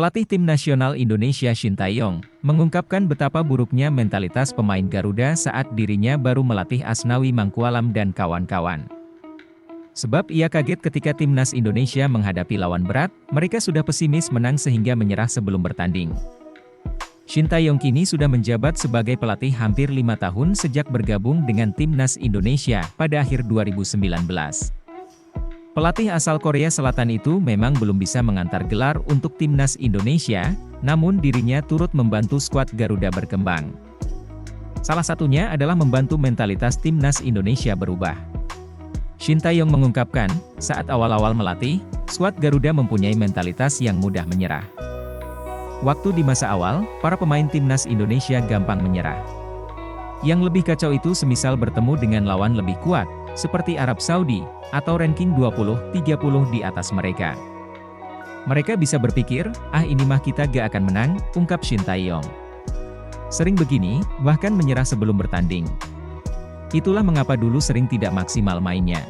Pelatih Tim Nasional Indonesia Shin Tae-yong mengungkapkan betapa buruknya mentalitas pemain Garuda saat dirinya baru melatih Asnawi Mangkualam dan kawan-kawan. Sebab ia kaget ketika timnas Indonesia menghadapi lawan berat, mereka sudah pesimis menang sehingga menyerah sebelum bertanding. Shin Tae-yong kini sudah menjabat sebagai pelatih hampir 5 tahun sejak bergabung dengan timnas Indonesia pada akhir 2019. Pelatih asal Korea Selatan itu memang belum bisa mengantar gelar untuk timnas Indonesia, namun dirinya turut membantu skuad Garuda berkembang. Salah satunya adalah membantu mentalitas timnas Indonesia berubah. Shin Tae-yong mengungkapkan, saat awal-awal melatih, skuad Garuda mempunyai mentalitas yang mudah menyerah. Waktu di masa awal, para pemain timnas Indonesia gampang menyerah. Yang lebih kacau itu semisal bertemu dengan lawan lebih kuat, seperti Arab Saudi, atau ranking 20-30 di atas mereka. Mereka bisa berpikir, ini mah kita gak akan menang, ungkap Shin Tae-yong. Sering begini, bahkan menyerah sebelum bertanding. Itulah mengapa dulu sering tidak maksimal mainnya.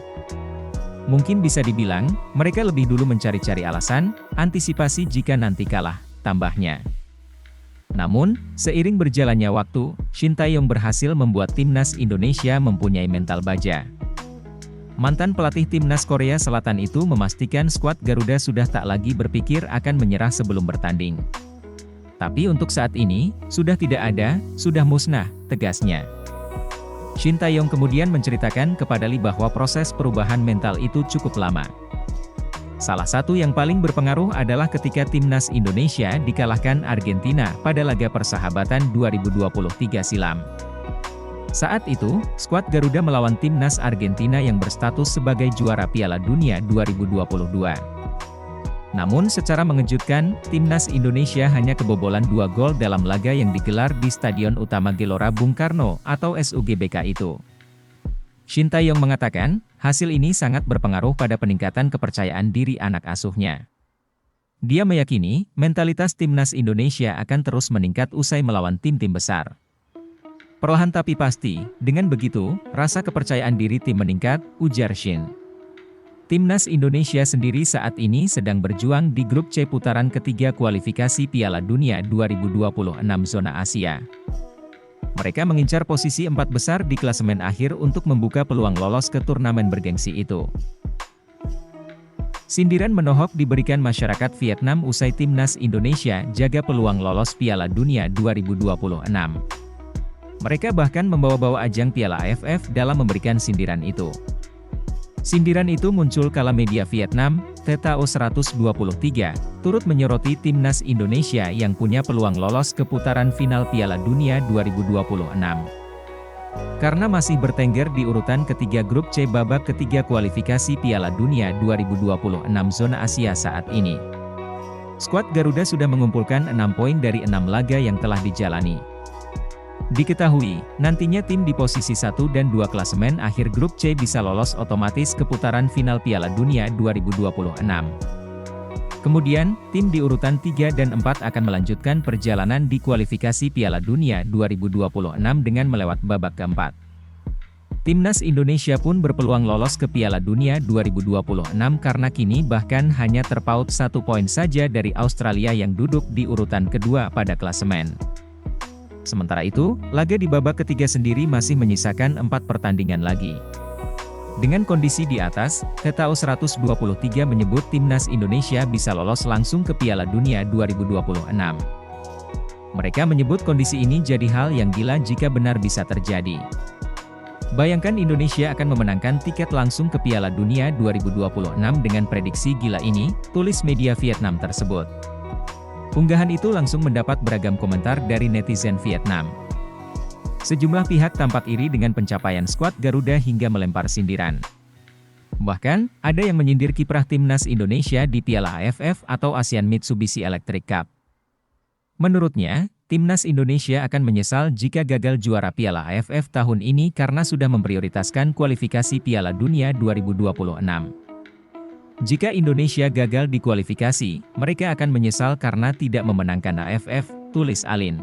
Mungkin bisa dibilang, mereka lebih dulu mencari-cari alasan, antisipasi jika nanti kalah, tambahnya. Namun, seiring berjalannya waktu, Shin Tae-yong berhasil membuat timnas Indonesia mempunyai mental baja. Mantan pelatih timnas Korea Selatan itu memastikan skuad Garuda sudah tak lagi berpikir akan menyerah sebelum bertanding. Tapi untuk saat ini, sudah tidak ada, sudah musnah, tegasnya. Shin Tae-yong kemudian menceritakan kepada Lee bahwa proses perubahan mental itu cukup lama. Salah satu yang paling berpengaruh adalah ketika timnas Indonesia dikalahkan Argentina pada laga persahabatan 2023 silam. Saat itu, skuad Garuda melawan timnas Argentina yang berstatus sebagai juara Piala Dunia 2022. Namun secara mengejutkan, timnas Indonesia hanya kebobolan 2 gol dalam laga yang digelar di Stadion Utama Gelora Bung Karno atau SUGBK itu. Shin Tae-yong mengatakan, hasil ini sangat berpengaruh pada peningkatan kepercayaan diri anak asuhnya. Dia meyakini, mentalitas timnas Indonesia akan terus meningkat usai melawan tim-tim besar. Perlahan tapi pasti, dengan begitu, rasa kepercayaan diri tim meningkat, ujar Shin. Timnas Indonesia sendiri saat ini sedang berjuang di grup C putaran ketiga kualifikasi Piala Dunia 2026 zona Asia. Mereka mengincar posisi 4 besar di klasemen akhir untuk membuka peluang lolos ke turnamen bergengsi itu. Sindiran menohok diberikan masyarakat Vietnam usai timnas Indonesia jaga peluang lolos Piala Dunia 2026. Mereka bahkan membawa-bawa ajang Piala AFF dalam memberikan sindiran itu. Sindiran itu muncul kala media Vietnam, TTO 123, turut menyoroti timnas Indonesia yang punya peluang lolos ke putaran final Piala Dunia 2026. Karena masih bertengger di urutan ketiga grup C babak ketiga kualifikasi Piala Dunia 2026 zona Asia saat ini. Skuad Garuda sudah mengumpulkan 6 poin dari 6 laga yang telah dijalani. Diketahui, nantinya tim di posisi 1 dan 2 klasemen akhir grup C bisa lolos otomatis ke putaran final Piala Dunia 2026. Kemudian, tim di urutan 3 dan 4 akan melanjutkan perjalanan di kualifikasi Piala Dunia 2026 dengan melewat babak keempat. Timnas Indonesia pun berpeluang lolos ke Piala Dunia 2026 karena kini bahkan hanya terpaut 1 poin saja dari Australia yang duduk di urutan kedua pada klasemen. Sementara itu, laga di babak ketiga sendiri masih menyisakan 4 pertandingan lagi. Dengan kondisi di atas, TTO 123 menyebut timnas Indonesia bisa lolos langsung ke Piala Dunia 2026. Mereka menyebut kondisi ini jadi hal yang gila jika benar bisa terjadi. Bayangkan Indonesia akan memenangkan tiket langsung ke Piala Dunia 2026 dengan prediksi gila ini, tulis media Vietnam tersebut. Unggahan itu langsung mendapat beragam komentar dari netizen Vietnam. Sejumlah pihak tampak iri dengan pencapaian skuad Garuda hingga melempar sindiran. Bahkan, ada yang menyindir kiprah timnas Indonesia di Piala AFF atau ASEAN Mitsubishi Electric Cup. Menurutnya, timnas Indonesia akan menyesal jika gagal juara Piala AFF tahun ini karena sudah memprioritaskan kualifikasi Piala Dunia 2026. Jika Indonesia gagal di kualifikasi, mereka akan menyesal karena tidak memenangkan AFF, tulis Alin.